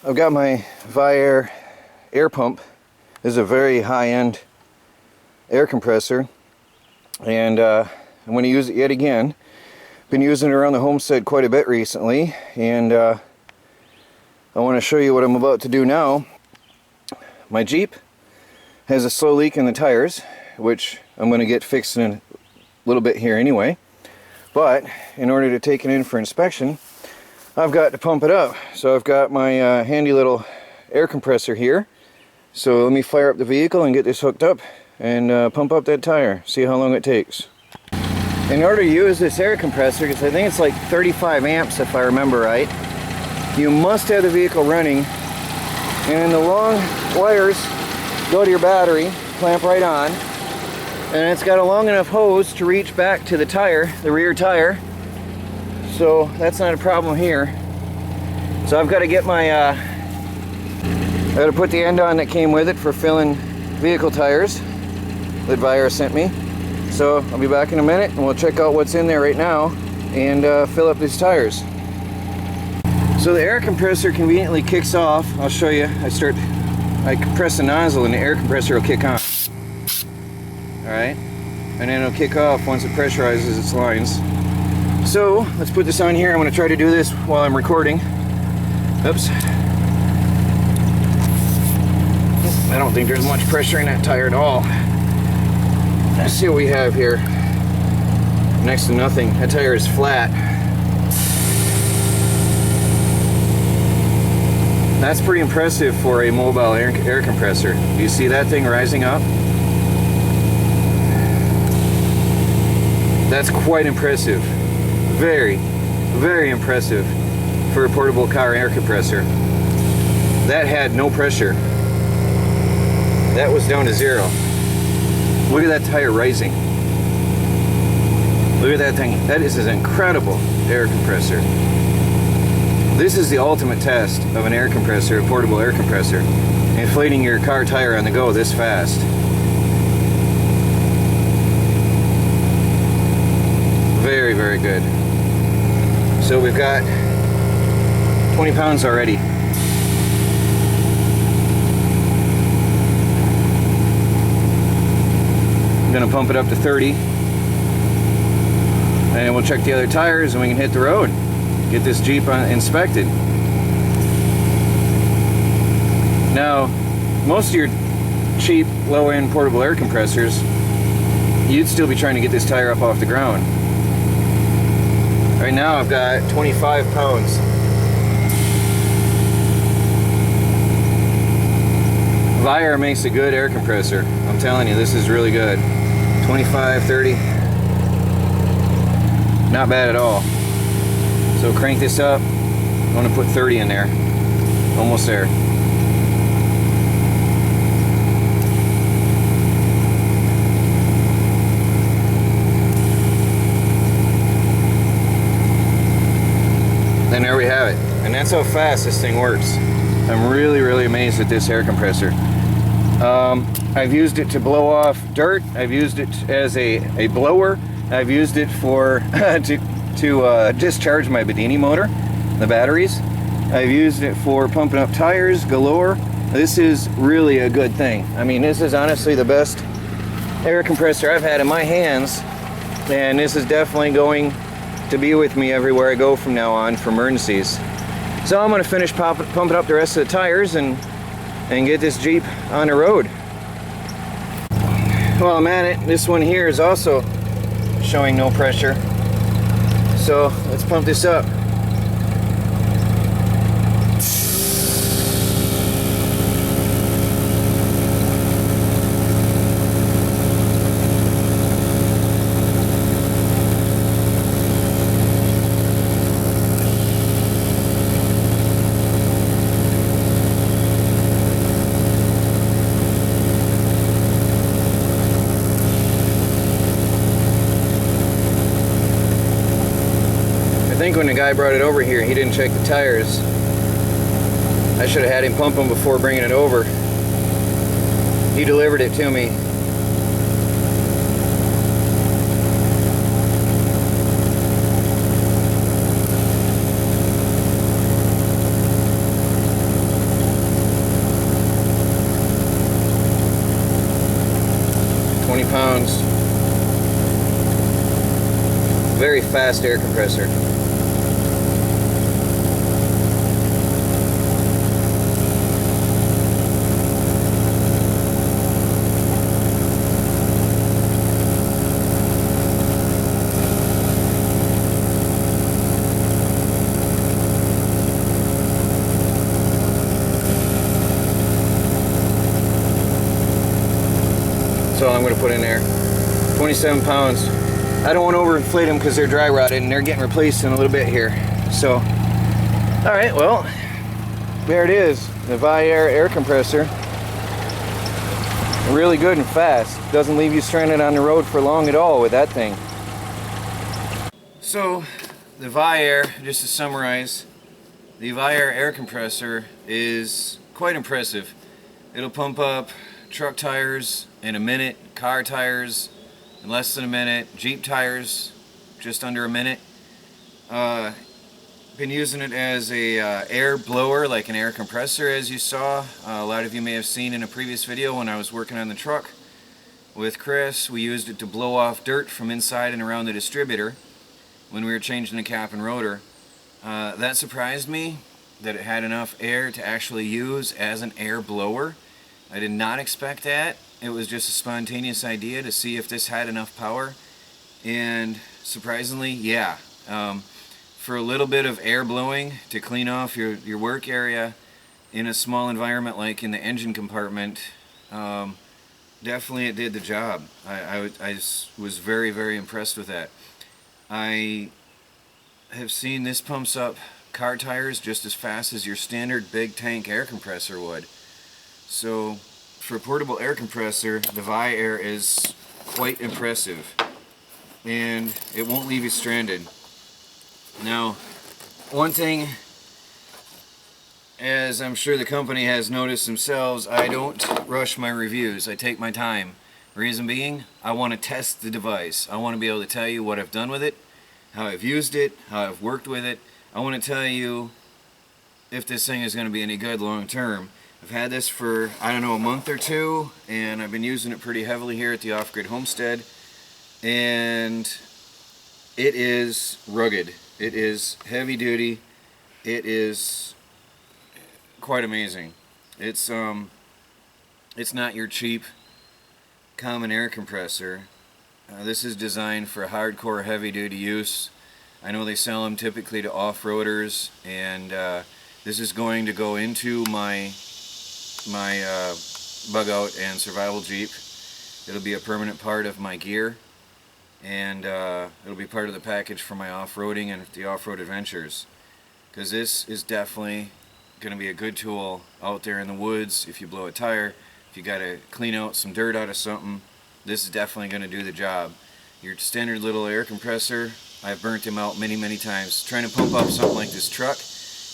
I've got my Viair air pump. This is a very high-end air compressor, and I'm going to use it yet again. Been using it around the homestead quite a bit recently, and I want to show you what I'm about to do now. My Jeep has a slow leak in the tires, which I'm going to get fixed in a little bit here anyway. But in order to take it in for inspection, I've got to pump it up. So I've got my handy little air compressor here. So let me fire up the vehicle and get this hooked up and pump up that tire, see how long it takes. In order to use this air compressor, because I think it's like 35 amps if I remember right, you must have the vehicle running, and the long wires go to your battery, clamp right on, and it's got a long enough hose to reach back to the tire, the rear tire. So that's not a problem here. So I've got to get my, I've got to put the end on that came with it for filling vehicle tires that Viair sent me. So I'll be back in a minute and we'll check out what's in there right now and fill up these tires. So the air compressor conveniently kicks off. I'll show you. I compress the nozzle and the air compressor will kick on. Alright, and then it'll kick off once it pressurizes its lines. So let's put this on here. I'm going to try to do this while I'm recording. Oops. I don't think there's much pressure in that tire at all. Let's see what we have here. Next to nothing. That tire is flat. That's pretty impressive for a mobile air compressor. Do you see that thing rising up? That's quite impressive. Very, very impressive for a portable car air compressor. That had no pressure. That was down to zero. Look at that tire rising. Look at that thing. That is an incredible air compressor. This is the ultimate test of an air compressor, a portable air compressor. Inflating your car tire on the go this fast. Very, very good. So we've got 20 pounds already. I'm gonna pump it up to 30. And we'll check the other tires and we can hit the road. Get this Jeep inspected. Now, most of your cheap, low-end portable air compressors, you'd still be trying to get this tire up off the ground. Right now I've got 25 pounds. Viair makes a good air compressor. I'm telling you, this is really good. 25, 30. Not bad at all. So crank this up. I'm going to put 30 in there. Almost there. And there we have it. And that's how fast this thing works. I'm really, really amazed at this air compressor. I've used it to blow off dirt. I've used it as a blower. I've used it for to discharge my Bedini motor, the batteries. I've used it for pumping up tires galore. This is really a good thing. I mean, this is honestly the best air compressor I've had in my hands, and this is definitely going to be with me everywhere I go from now on for emergencies. So I'm going to finish pumping up the rest of the tires and get this Jeep on the road. While I'm at it, this one here is also showing no pressure. So let's pump this up. I think when the guy brought it over here, he didn't check the tires. I should have had him pump them before bringing it over. He delivered it to me. very fast air compressor. That's all I'm going to put in there. 27 pounds. I don't want to overinflate them because they're dry rotted and they're getting replaced in a little bit here. So, alright, well, there it is. The Viair air compressor. Really good and fast. Doesn't leave you stranded on the road for long at all with that thing. So, the Viair, just to summarize, the Viair air compressor is quite impressive. It'll pump up truck tires in a minute, car tires in less than a minute, Jeep tires just under a minute. Been using it as a air blower, like an air compressor, as you saw. A lot of you may have seen in a previous video when I was working on the truck with Chris. We used it to blow off dirt from inside and around the distributor when we were changing the cap and rotor. That surprised me that it had enough air to actually use as an air blower. I did not expect that. It was just a spontaneous idea to see if this had enough power, and surprisingly, yeah. For a little bit of air blowing to clean off your work area in a small environment like in the engine compartment, definitely it did the job. I was very, very impressed with that. I have seen this pumps up car tires just as fast as your standard big tank air compressor would. So for a portable air compressor, the Viair is quite impressive, and it won't leave you stranded. Now, one thing, as I'm sure the company has noticed themselves, I don't rush my reviews. I take my time. Reason being, I want to test the device. I want to be able to tell you what I've done with it, how I've used it, how I've worked with it. I want to tell you if this thing is going to be any good long term. I've had this for, I don't know, a month or two, and I've been using it pretty heavily here at the off-grid homestead, and it is rugged. It is heavy duty. It is quite amazing. It's not your cheap common air compressor. This is designed for hardcore heavy duty use. I know they sell them typically to off-roaders, and this is going to go into my bug out and survival Jeep. It'll be a permanent part of my gear, and it'll be part of the package for my off-roading and the off-road adventures, because this is definitely going to be a good tool out there in the woods. If you blow a tire, if you got to clean out some dirt out of something, this is definitely going to do the job. Your standard little air compressor, I've burnt them out many times trying to pump up something like this truck.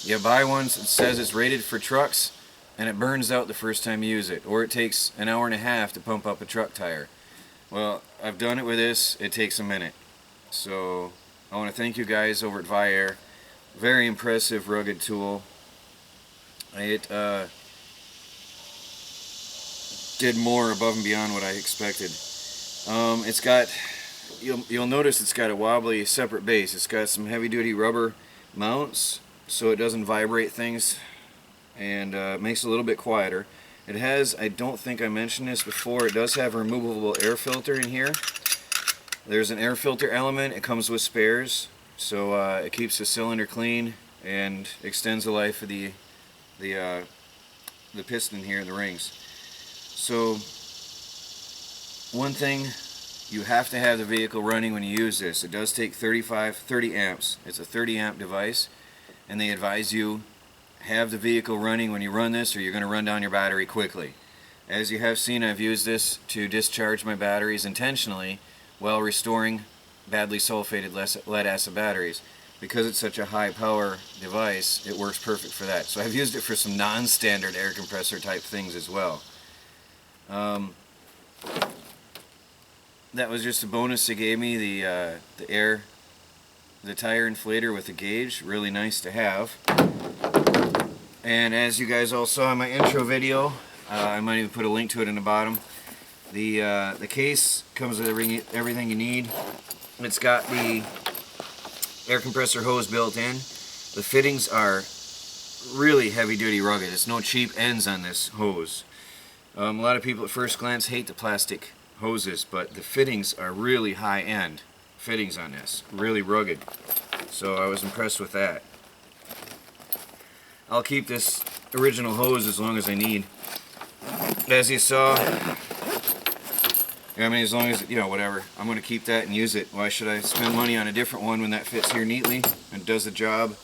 You buy one that says it's rated for trucks, and it burns out the first time you use it, or it takes an hour and a half to pump up a truck tire. Well, I've done it with this. It takes a minute. So I want to thank you guys over at Viair. Very impressive, rugged tool. It did more above and beyond what I expected. It's got, you'll notice it's got a wobbly separate base. It's got some heavy-duty rubber mounts so it doesn't vibrate things, and makes it a little bit quieter. It has, I don't think I mentioned this before, it does have a removable air filter in here. There's an air filter element. It comes with spares, so it keeps the cylinder clean and extends the life of the piston here in the rings. So one thing, you have to have the vehicle running when you use this. It does take 30 amps. It's a 30 amp device, and they advise you have the vehicle running when you run this, or you're going to run down your battery quickly. As you have seen, I've used this to discharge my batteries intentionally while restoring badly sulfated lead acid batteries. Because it's such a high power device, it works perfect for that. So I've used it for some non-standard air compressor type things as well. That was just a bonus they gave me, the tire inflator with the gauge. Really nice to have. And as you guys all saw in my intro video, I might even put a link to it in the bottom. The case comes with everything you need. It's got the air compressor hose built in. The fittings are really heavy duty rugged. It's no cheap ends on this hose. A lot of people at first glance hate the plastic hoses, but the fittings are really high end fittings on this, really rugged. So I was impressed with that. I'll keep this original hose as long as I need. As you saw, I mean, as long as, whatever. I'm going to keep that and use it. Why should I spend money on a different one when that fits here neatly and does the job?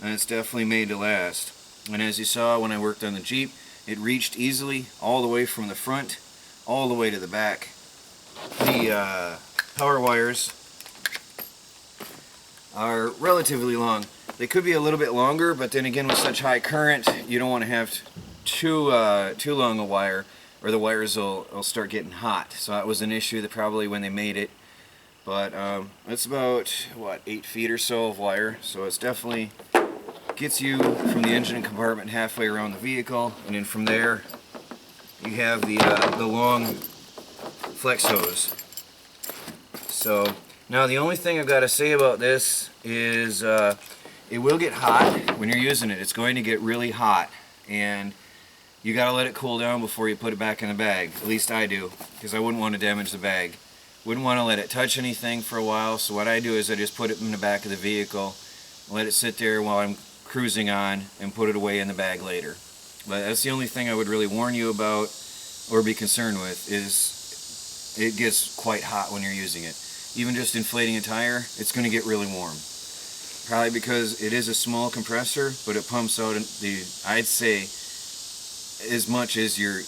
And it's definitely made to last. And as you saw when I worked on the Jeep, it reached easily all the way from the front all the way to the back. The power wires are relatively long. They could be a little bit longer, but then again, with such high current, you don't want to have too long a wire, or the wires will start getting hot. So that was an issue that probably when they made it. But it's about, what, 8 feet or so of wire. So it's definitely gets you from the engine compartment halfway around the vehicle, and then from there you have the long flex hose. So now the only thing I've got to say about this is it will get hot when you're using it. It's going to get really hot, and you got to let it cool down before you put it back in the bag. At least I do, because I wouldn't want to damage the bag. Wouldn't want to let it touch anything for a while, so what I do is I just put it in the back of the vehicle, let it sit there while I'm cruising on, and put it away in the bag later. But that's the only thing I would really warn you about or be concerned with, is it gets quite hot when you're using it. Even just inflating a tire, it's going to get really warm. Probably because it is a small compressor, but it pumps out I'd say, as much as your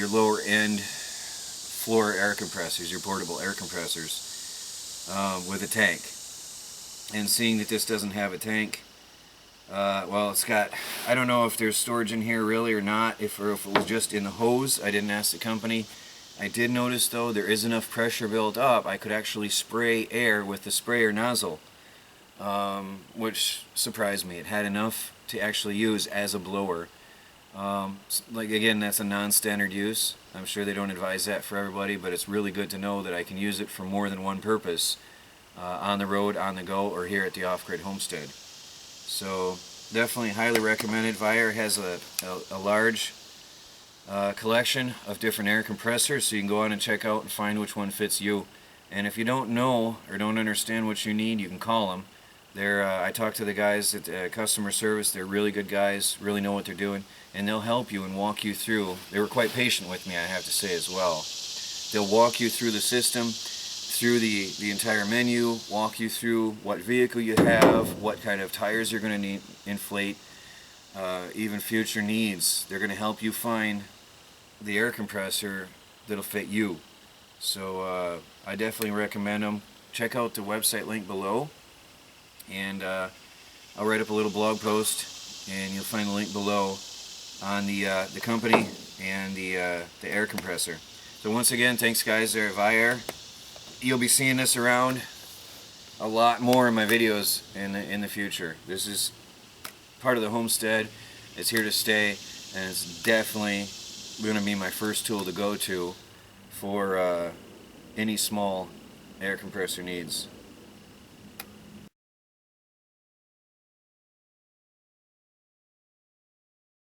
lower end floor air compressors, your portable air compressors, with a tank. And seeing that this doesn't have a tank, well, it's got, I don't know if there's storage in here really or not, or if it was just in the hose. I didn't ask the company. I did notice though there is enough pressure built up I could actually spray air with the sprayer nozzle, which surprised me. It had enough to actually use as a blower. Like, again, that's a non-standard use. I'm sure they don't advise that for everybody, but it's really good to know that I can use it for more than one purpose, on the road, on the go, or here at the off-grid homestead. So definitely highly recommended. Viair has a large collection of different air compressors, so you can go on and check out and find which one fits you. And if you don't know or don't understand what you need, you can call them. I talked to the guys at customer service. They're really good guys, really know what they're doing, and they'll help you and walk you through. They were quite patient with me, I have to say, as well. They'll walk you through the system, through the entire menu, walk you through what vehicle you have, what kind of tires you're going to need, inflate, even future needs. They're going to help you find the air compressor that'll fit you. So I definitely recommend them. Check out the website link below, and I'll write up a little blog post, and you'll find the link below on the company and the air compressor. So once again, thanks guys there at Viair. You'll be seeing this around a lot more in my videos in the future. This is part of the homestead. It's here to stay, and it's definitely going to be my first tool to go to for any small air compressor needs.